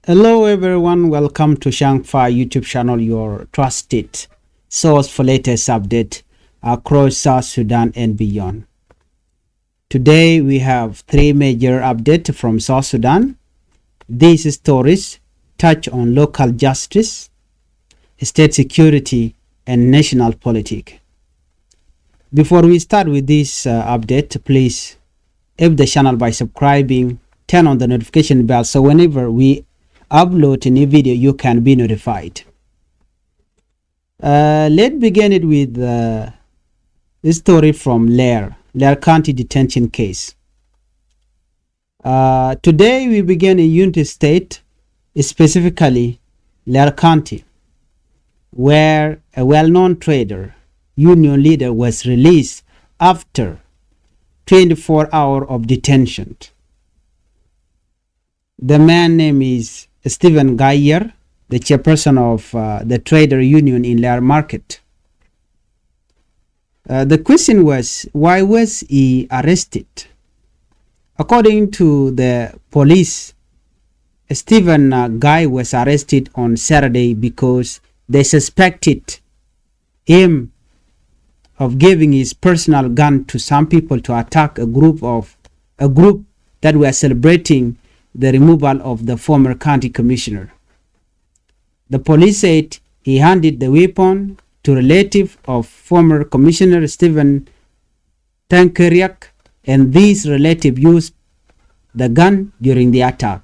Hello everyone, welcome to Changfied YouTube channel, your trusted source for latest update across South Sudan and beyond. Today we have three major updates from South Sudan. These stories touch on local justice, state security, and national politics. Before we start with this update, please help the channel by subscribing, turn on the notification bell so whenever we upload a new video you can be notified. Let's begin it with this story from Lear County detention case. Today we begin in Unity State, specifically Lear County, where a well-known trader union leader was released after 24 hours of detention. The man name is Stephen Gayer, the chairperson of the trader union in Leer Market. The question was, why was he arrested? According to the police, Stephen Guy was arrested on Saturday because they suspected him of giving his personal gun to some people to attack a group that were celebrating the removal of the former county commissioner. The police said he handed the weapon to a relative of former commissioner Stephen Tankeriak, and this relative used the gun during the attack.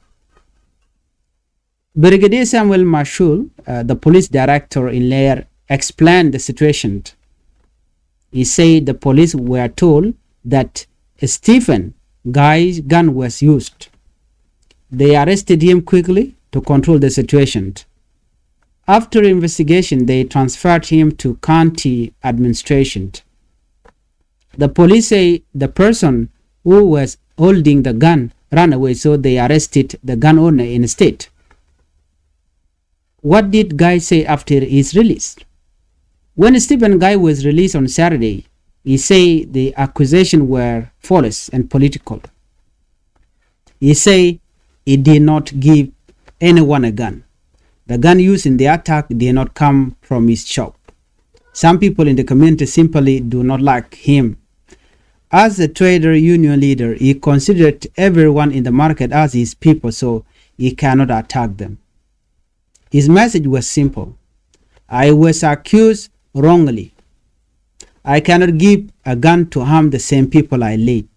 Brigadier Samuel Machar, the police director in Leer, explained the situation. He said the police were told that Stephen Guy's gun was used. They arrested him quickly to control the situation. After investigation, they transferred him to county administration. The police say the person who was holding the gun ran away, so they arrested the gun owner instead. What did Guy say after his release? When Stephen Guy was released on Saturday, he said the accusations were false and political. He said he did not give anyone a gun. The gun used in the attack did not come from his shop. Some people in the community simply do not like him. As a trader union leader, he considered everyone in the market as his people, so he cannot attack them. His message was simple. I was accused wrongly. I cannot give a gun to harm the same people I lead.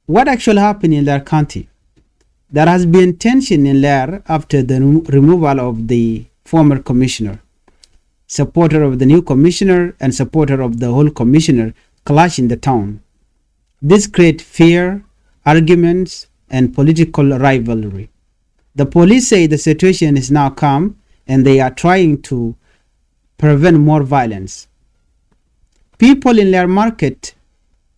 What actually happened in Lear County? There has been tension in Leer after the removal of the former commissioner. Supporter of the new commissioner and supporter of the old commissioner clash in the town. This creates fear, arguments, and political rivalry. The police say the situation is now calm and they are trying to prevent more violence. People in Leer Market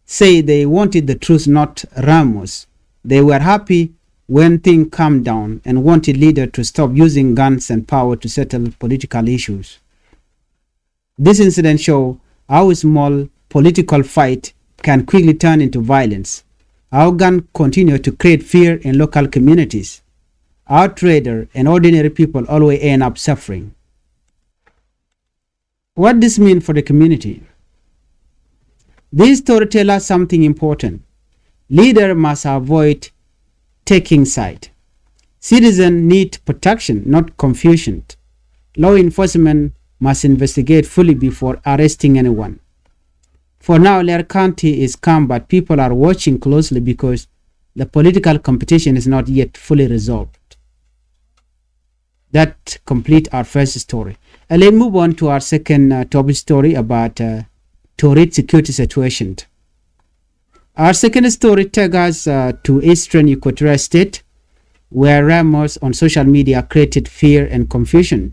say they wanted the truth, not Ramos. They were happy when things calmed down and wanted leaders to stop using guns and power to settle political issues. This incident shows how a small political fight can quickly turn into violence. How guns continue to create fear in local communities. Our traders and ordinary people always end up suffering. What this means for the community? This story tells us something important. Leaders must avoid taking side. Citizens need protection, not confusion. Law enforcement must investigate fully before arresting anyone. For now, Lear County is calm, but people are watching closely because the political competition is not yet fully resolved. That completes our first story. Let's move on to our second topic story about Torit security situation. Our second story takes us to eastern Equatoria state, where rumors on social media created fear and confusion.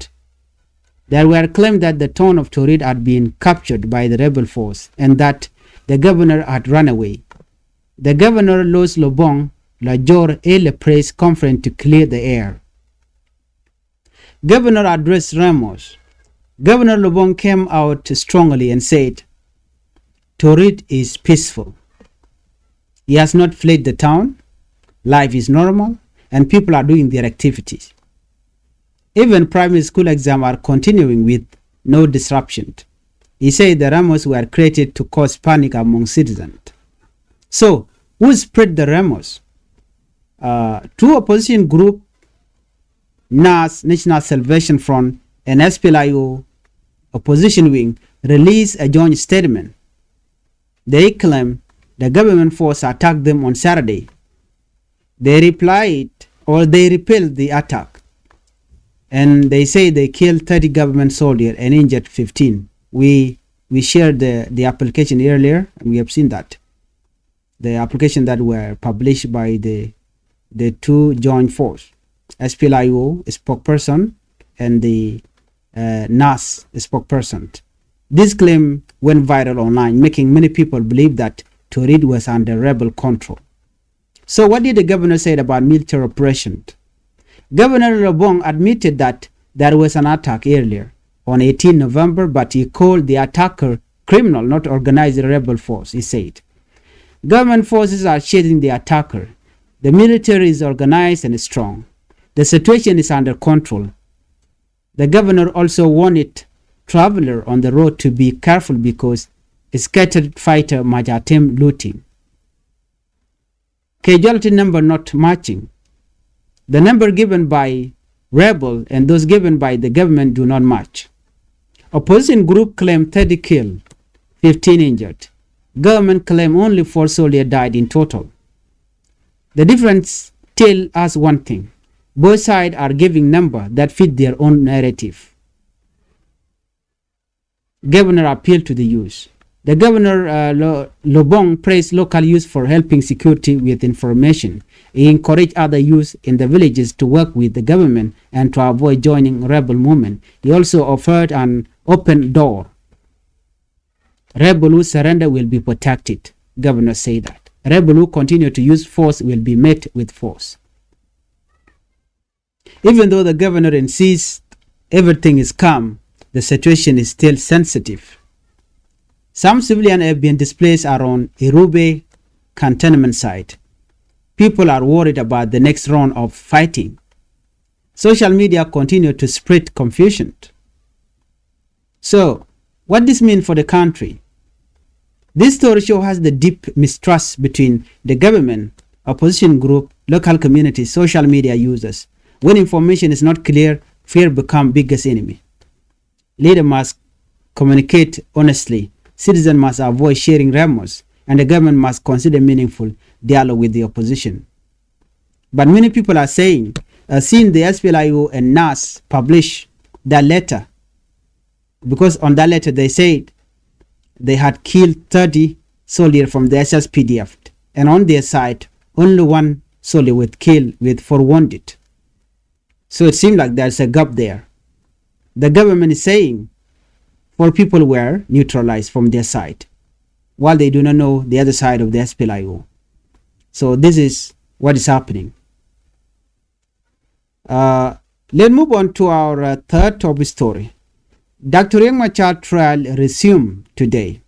There were claims that the town of Torit had been captured by the rebel force and that the governor had run away. The governor Los Lobong Lajor held a press conference to clear the air. Governor addressed Ramos. Governor Lobong came out strongly and said, Torit is peaceful. He has not fled the town. life is normal, and people are doing their activities. Even primary school exams are continuing with no disruption. He said the rumors were created to cause panic among citizens. So, who spread the rumors? Two opposition groups, NAS, National Salvation Front, and SPLIO opposition wing, released a joint statement. They claim the government force attacked them on Saturday. They replied, or they repelled the attack, and they say they killed 30 government soldiers and injured 15. We shared the application earlier, and we have seen that. The application that were published by the two joint force, SPLIO spokesperson and the NAS spokesperson. This claim went viral online, making many people believe that Torit was under rebel control. So what did the governor say about military operation? Governor Lobong admitted that there was an attack earlier on 18 November, but he called the attacker criminal, not organized rebel force, he said. Government forces are chasing the attacker. The military is organized and strong. The situation is under control. The governor also warned travelers on the road to be careful because scattered fighter might attempt looting. Casualty number not matching. The number given by rebel and those given by the government do not match. Opposition group claim 30 killed, 15 injured. Government claim only 4 soldiers died in total. The difference tells us one thing. Both sides are giving numbers that fit their own narrative. Governor appealed to the youth. The governor Lobong praised local youth for helping security with information. He encouraged other youth in the villages to work with the government and to avoid joining rebel movement. He also offered an open door. Rebel who surrender will be protected. Governor said that. Rebel who continue to use force will be met with force. Even though the governor insists everything is calm, the situation is still sensitive. Some civilians have been displaced around Irube cantonment site. People are worried about the next round of fighting. Social media continue to spread confusion. So, what this means for the country? This story shows the deep mistrust between the government, opposition group, local communities, social media users. When information is not clear, fear becomes biggest enemy. Leaders must communicate honestly. Citizens must avoid sharing rumors, and the government must consider meaningful dialogue with the opposition. But many people are saying, seeing the SPLIO and NAS publish that letter, because on that letter they said they had killed 30 soldiers from the SSPDF, and on their side, only 1 soldier was killed with 4 wounded. So it seems like there's a gap there. The government is saying 4 people were neutralized from their side, while they do not know the other side of the SPLIO. So this is what is happening. Let's move on to our third top story. Dr. Machar trial resumed today.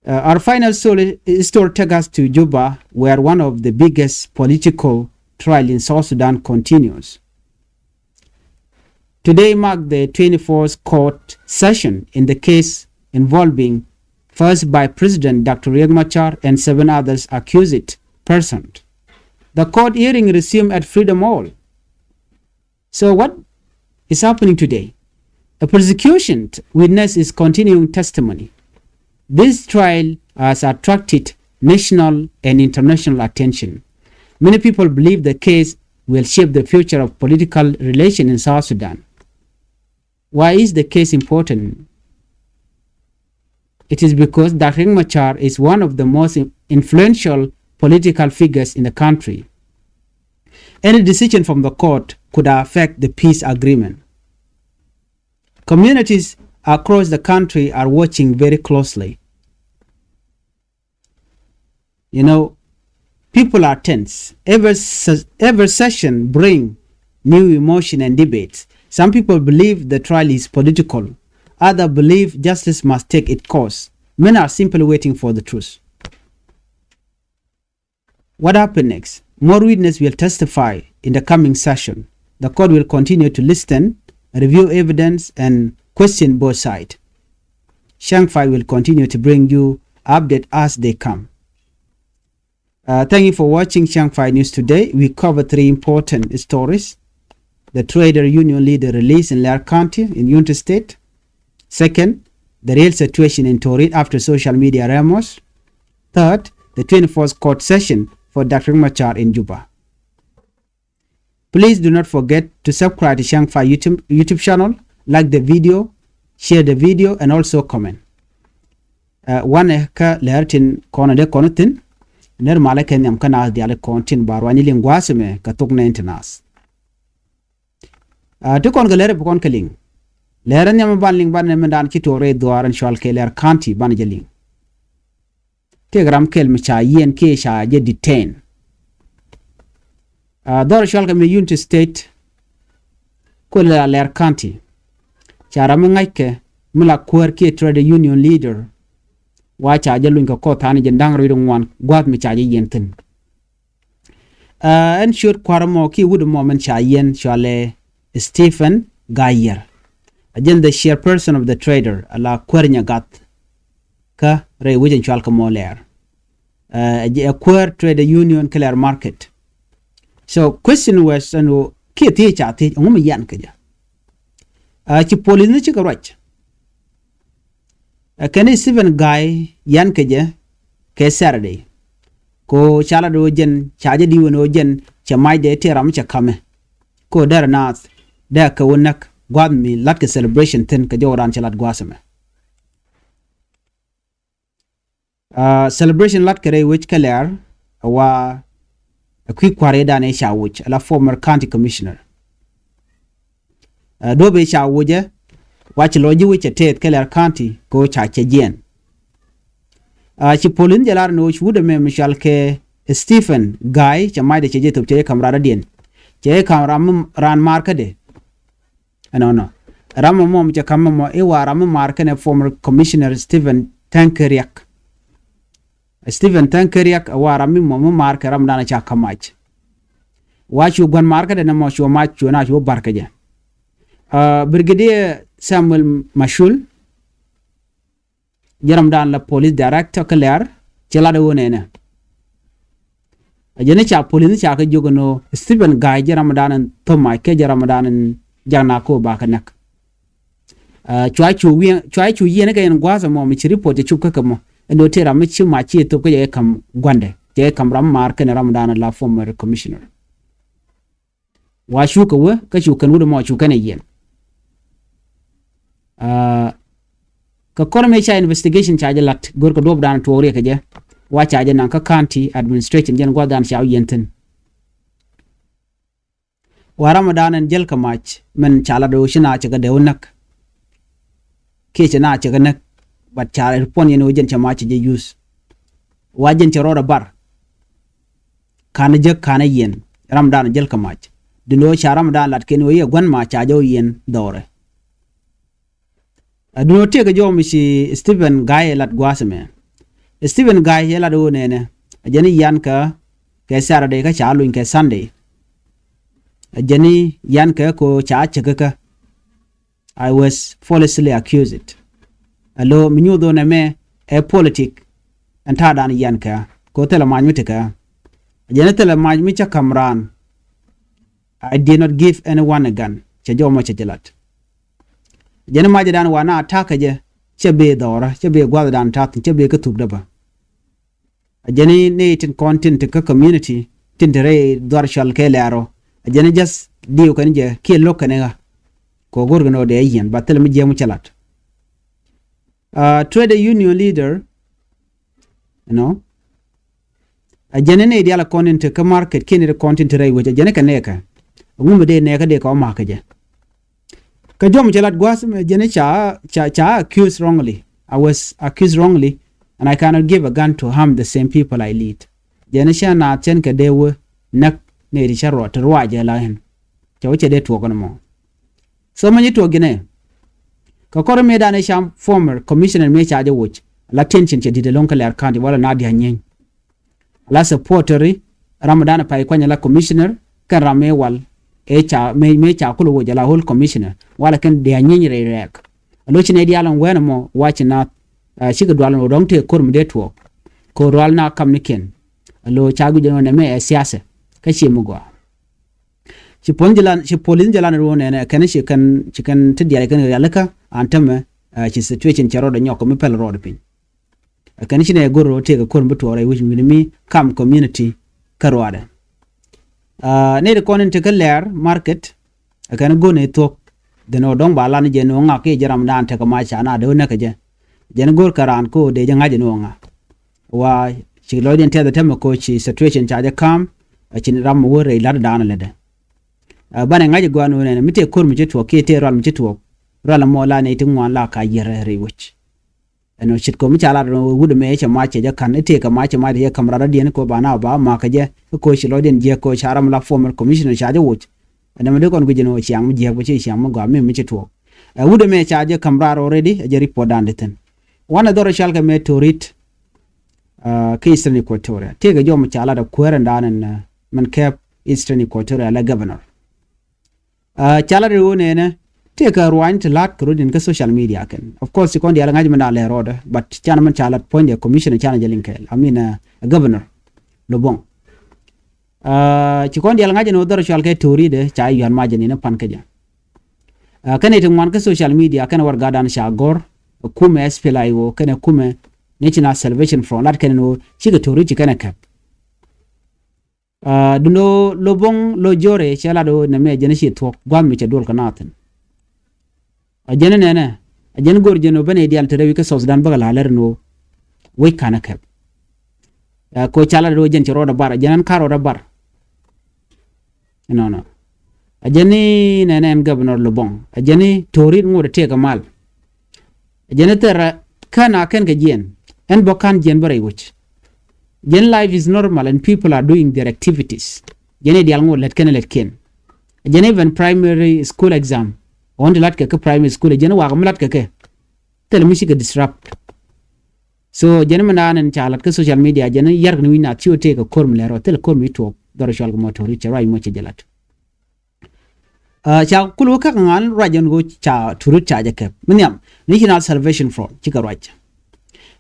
Our final story takes us to Juba, where one of the biggest political trials in South Sudan continues. Today marked the 24th court session in the case involving first by President Dr. Riek Machar and 7 others accused persons. The court hearing resumed at Freedom Hall. So what is happening today? A prosecution witness is continuing testimony. This trial has attracted national and international attention. Many people believe the case will shape the future of political relations in South Sudan. Why is the case important? It is because Dr. Machar is one of the most influential political figures in the country. Any decision from the court could affect the peace agreement. Communities across the country are watching very closely. You know, people are tense. Every session brings new emotion and debates. Some people believe the trial is political. Others believe justice must take its course. Many are simply waiting for the truth. What happened next? More witnesses will testify in the coming session. The court will continue to listen, review evidence, and question both sides. Changfied will continue to bring you updates as they come. Thank you for watching Changfied News today. We cover 3 important stories. The trader union leader released in Lear County in Unity State. Second, the real situation in Torit after social media rumors. Third, the 24th court session for Dr. Machar in Juba. Please do not forget to subscribe to Changfied YouTube channel, like the video, share the video, and also comment. One ka lehertin kono de konotin ner malaka nyam kana diale kontin barwani lingwaseme ka tokna internas. To kon galere kon kaling. Leher nyam ban ling ban mendan ki Torit duaran shwal ke Lear County ban jeling. Tegram kel micha yen ke sha je detain. Dor shwal ka me Unity State ko Lear County. Chara mengaike mula kwer ke trade union leader wa cha je luin ka ko tani je ndang ridong wan gwat mi cha je yenten. En short kwaramo ki wudu moment cha yen shwale Stephen Gayer. Again the chairperson of the trader ala kwernya gat ka re wujen shwal ka moler. A kwer trade union clear market. So question was anu ki ti cha ti ngum yan ka ja. Ci police ni ci ka roch. Kani Stephen Guy yan ka ja ke Saturday. Ko chala do jen chaje di wono jen cha mai de teram cha kame. Ko dar nas da ka wonak gwad mi lat ka celebration ten ka joran chalat gwasame. Celebration lat kare which kaler wa a quick kware da ne sha which ala former county commissioner. Do be sha wuje watch loji which tet Lear County ko cha jen. Ci polin jalar no wude me mishal ke Stephen Guy cha mai de che to che kamra dien. Che kamra ran marka de. No. Ram mom cha kam mo e wa ram marka ne former commissioner Stephen Tankeriak. Stephen Tankeriak wa ram mom marka ram dana cha kamach. Wa chu gwan marka de na mo chu ma chu na chu barka je. Brigadier Samuel Mashul jaram dan la police director Leer cela de wonene ajene cha police cha ka jogono Stephen Guy jaram dan to mai ke jaram dan jana ko ba kanak chwa chu yene ga en gwaza mo mi report chu ka mo endo tera mi chi ma chi to ko ye kam gwande je kam ram mar ke ram dan la former commissioner wa shu ko we ka chu kan wudo mo chu kan yen ka korme cha investigation charge lat gor ko dob dan Torit ka je wa charge nan ka county administration jen go dan sha yenten wa ramadan jel ka match men chala do shina cha ga de wonak ke cha na cha ga nak bat cha pon yen jen cha match je use wa jen cha roda bar kana je kana yen ramadan jel ka match dino cha ramadan lat ken ye gwan ma cha jo yen dore do not take a job, Stephen Guy lat guasame. Stephen Guy yela do nene. Jenny Yanka ke Saturday ka chalu ke Sunday. Jenny Yanka ko cha chakaka. I was falsely accused. Allo minyu do na me a politic and tadan Yanka ko tela manmitika. Jenny tela manmicha kamran. I did not give anyone a gun. Chajomo chajelat. Jene maji dan wana ataka je chebe dora chebe gwada dan tak chebe ka tuk daba jene ne tin content ka community tin tere dor shal ke laro jene just diu kan je ke lokane ga ko gorgano de yen batel mi je mu chalat trade union leader jene ne dia la content ka market ke ne content tere wo jene ka ne ka ngum de ne ka de ko ma ka je Kajom chalat guasme jene cha accused wrongly. I was accused wrongly and I cannot give a gun to harm the same people I lead. Jene cha na chen ka dewe nak ne ri charo terwa je la hen. Cha wache de to kono mo. So many to gene. Ka kor me da ne sham former commissioner me cha je wuch. La tension che di de lonka Lear County wala na di hanyen. La supporteri Ramadan pa kwanya la commissioner kan rame wal e cha me cha kulu wo jala whole commissioner wala kan de nyenyi rek lo chine di alan wena mo wachi na shiga dwalan odong te kurm de to ko dwal na kamniken lo chagu jeno ne me siasa ka shi mugwa shi polin jalan ro ne kan shi kan tidiya kan yalaka antama shi situation charo da nyoko mi pel ro de pin kan shi ne goro te ka kurm to rai which mi kam community karwada ne de konin te Leer market kan go ne to de no dong bala ni je no nga ke jaram dan te ka ma cha na de ne ka je gor karan ko de janga je no nga wa chi lo den te da tem ko chi situation cha je kam chin ram wo re la da na le de bana nga je go no ne mi te kur mi je to ke te ral mi je to ral mo la ne tin wan la ka yere re wich no chit ko mi cha la no wude me cha ma che je kan te ka ma che ma de kamra de ne ko bana ba ma ka je ko chi lo den je ko charam la former commissioner cha je wuch ana me de kon gujeno chiang mi je ko chi chiang mo ga mi che to wude me cha je kamra already je report dan de ten wana doro shalka me Torit ke Eastern Equatoria tega jom chala da kweren danen man cap Eastern Equatoria la governor chala de wone ne tega ruan to lat krudin ka social media ken of course kon dia ngaji man ale roda but chana man chala point the commissioner chana jelinkel I mean a governor lobong ci kon dia ngaji no doro shalka Torit de cha yan majani na pan kaja kane to man ka social media kan war gadan shagor kume SPLIO kana kume National Salvation Front lat kana no chiga Torit kana kap duno lobong lo jore chala do na me jene shi to gwam mi dol kanaten ajene nene ajene gor jeno bane dial tere ka South Sudan bagal halar no we kana kap ko chala do jen roda bar janan karo da bar no ajene nene en governor lobong ajene Torit ngode te kamal Janetera kana ken gajen and bokan jen bare which gen life is normal and people are doing their activities jene dialmo let ken jene even primary school exam on the lat ke primary school jene wa lat ke tel music disrupt so jene manan en chalat ke social media jene yar ni na chiote ke korm lero tel korm to doro shal mo Torit rai mo che jalat cha kulu ka ngal rajan go cha Torit cha jakep mnyam National Salvation Front chika right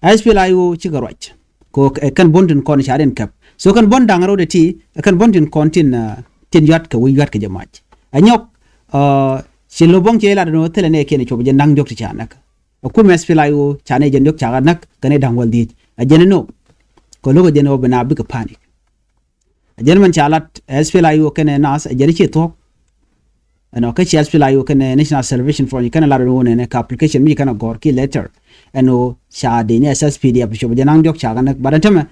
SPLIO chika right ko kan bondin kon sharen kap so kan bond dangaro de ti kan bondin kontin tin yat ka wi yat ka jamaj anyok silobong che la no tele ne ken chob je nang jok ti chanak ku SPLIO chane jen jok cha nak kane dangwal di ajene no ko logo jeno bana bi ka panic ajene man chalat SPLIO ken nas ajene che to ano ka SPLIO ken National Salvation Front ken la ro ne ka application mi kana gor ki letter ano sha de ne SSPD ab shob janang jok cha ganak baratama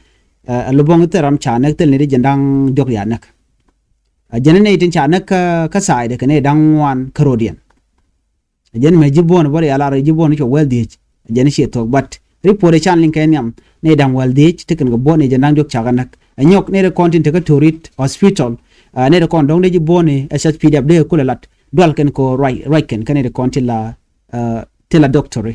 lobong teram cha nak tel ne jendang jok ya nak ajene ne tin cha nak ka sai de ken dang wan karodian ajene me jibon bari ala ra jibon cho well di ajene she to but report chan link ken yam ne dang well di tiken go bone jendang jok cha ganak anyok ne content ka Torit hospital ne de kon dong de jibone SSPD ab de kulalat dwal ken ko right ken ne de content la tela doctor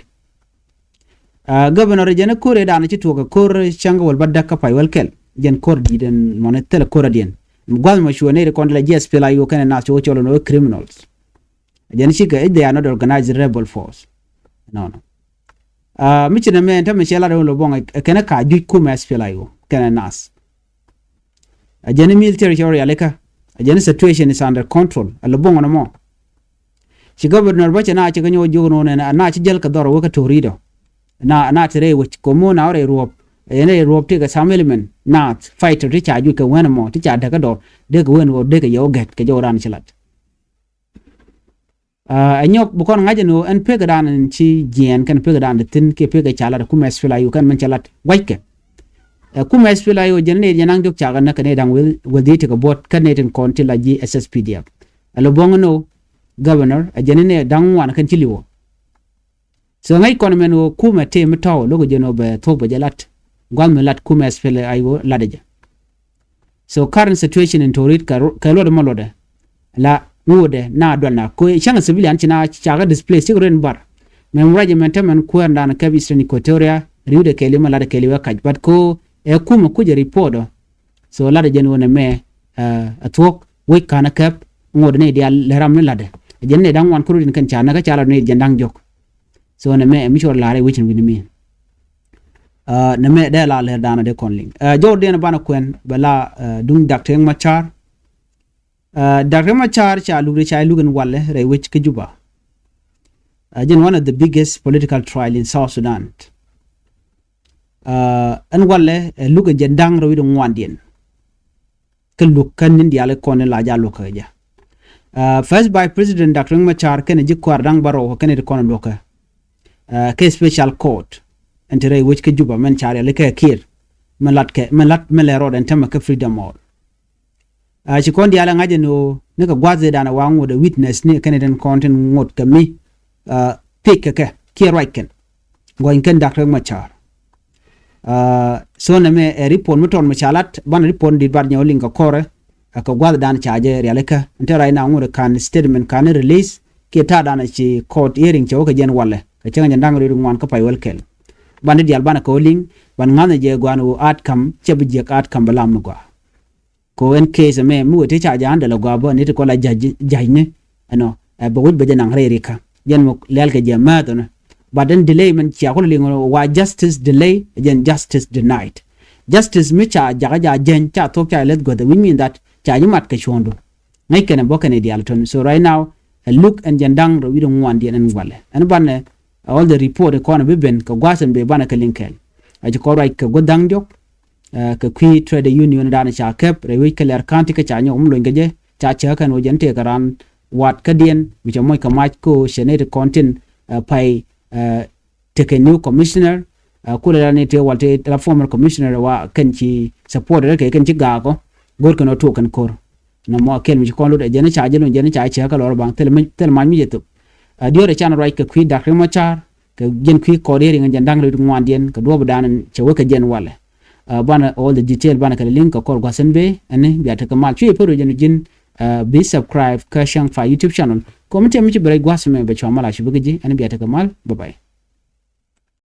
governor jene kore dana ci toga kor changa wal badda ka pay wal kel jen kor di den monetel kor dien gwal ma shuone re kon la SPLIO ken na cho cholo no criminals jen ci ga they are not organized rebel force no mi ci na me ta me shela do bon ken ka di ku SPLIO ken nas jen military aleka jen situation is under control al bon no mo ci governor ba ci na ci ganyo jogo no na ci jel ka doro ka Torido na tere which komo na ore ruop ene ruop te ka samelemen na fighter ri cha ju ka wen mo ti cha daga do de ko wen wo de ka yo get ka joran chilat anyok bu kon ngaje no en pe ga dan ci jien kan pe ga dan tin ke pe ga chala ku SPLIO kan man chalat waike ku SPLIO jenne janang jok cha ga na kan dang wel de te ka bot kan ne tin kon ti la ji SSPD alo bongono governor jenne dang wan kan chiliwo so ngai kon men kuma te metaw logo jeno be to be jalat gwal me lat kuma SPLIO ladaja so current situation in Torit ka lo de molode la wode na donna ko changa civilian china chaga display sigren bar men regiment men ko ndana ka Eastern Equatoria riude kelima la de keliwa kaj but ko kuma kuje report so la de jen wona me a talk we kana kap ngod ne dia leram ne lade jen ne dang wan kurudin kan chana ka chala ne jen dang jok so ne me mi chor la re wichin wini mi ne me de la le dana de konling jor de na bana kwen bala dung Dr. Machar Dr. Machar cha lugri cha lugan walle re wich ke juba jen one of the biggest political trial in South Sudan an walle lugan jen dang ro widon wandien ke lukan nin dia le kon la ja luka ja first by President Dr. Machar ken ji kwar dang baro ken de kon luka ke special court entere which ke juba men chare le ke kir melat melero den tema ke freedom all ci kon dia la ngaje no ne ka gwaze dana wangu the witness ne ken den content ngot ke mi pick ke kir right ken go in ken Dr. Machar so na me report muton machalat ban report di bar nyoling ka kore ka gwad dan chaje realeka entera ina ngure kan statement kan release ke ta dana ci court hearing cho ka jen walle ka cenga ndang ri ngwan ka pay welkel ban di albana ko ling ban ngana je gwanu outcome chebi je outcome balam gwa ko en case me mu te chaja anda la gwa bo ni ko la jajne ano ba wud be nang re rika jen mo lel ke je ma to but then delay man chia ko lingo wa justice delay again justice denied justice mi cha jaga jen cha tok cha let go the we mean that cha yumat ka chondo ngai ken bo ken ideal ton so right now look and jandang ro widon wandi en wale en banne all the report ko na biben ka gwasen be bana ka linkel aji ko right ka godang jok ka kwi trade union dana cha kep re wi ka Leair County ka cha nyom lo ngaje cha cha kan o jente karan wat ka dien wi moy ka mach ko senate content pai take a new commissioner kula ne te walte la former commissioner wa kanchi support ke kanchi ga ko gor kan to kan kor na mo kel mi ko lo de jene cha jelo jene cha ka lo bang tel man mi jetu diore chan right ka kwi Dr. Machar ka jen kwi ko de ngan jandang le ngwan dien ka do danan che ka jen wale bana all the detail bana ka link ka kor gwasen be ane biya ta kamal chi poro jin be subscribe ka Changfied YouTube channel comment mi ci bare gwasme be chwa mala shi bugi ane biya ta kamal bye bye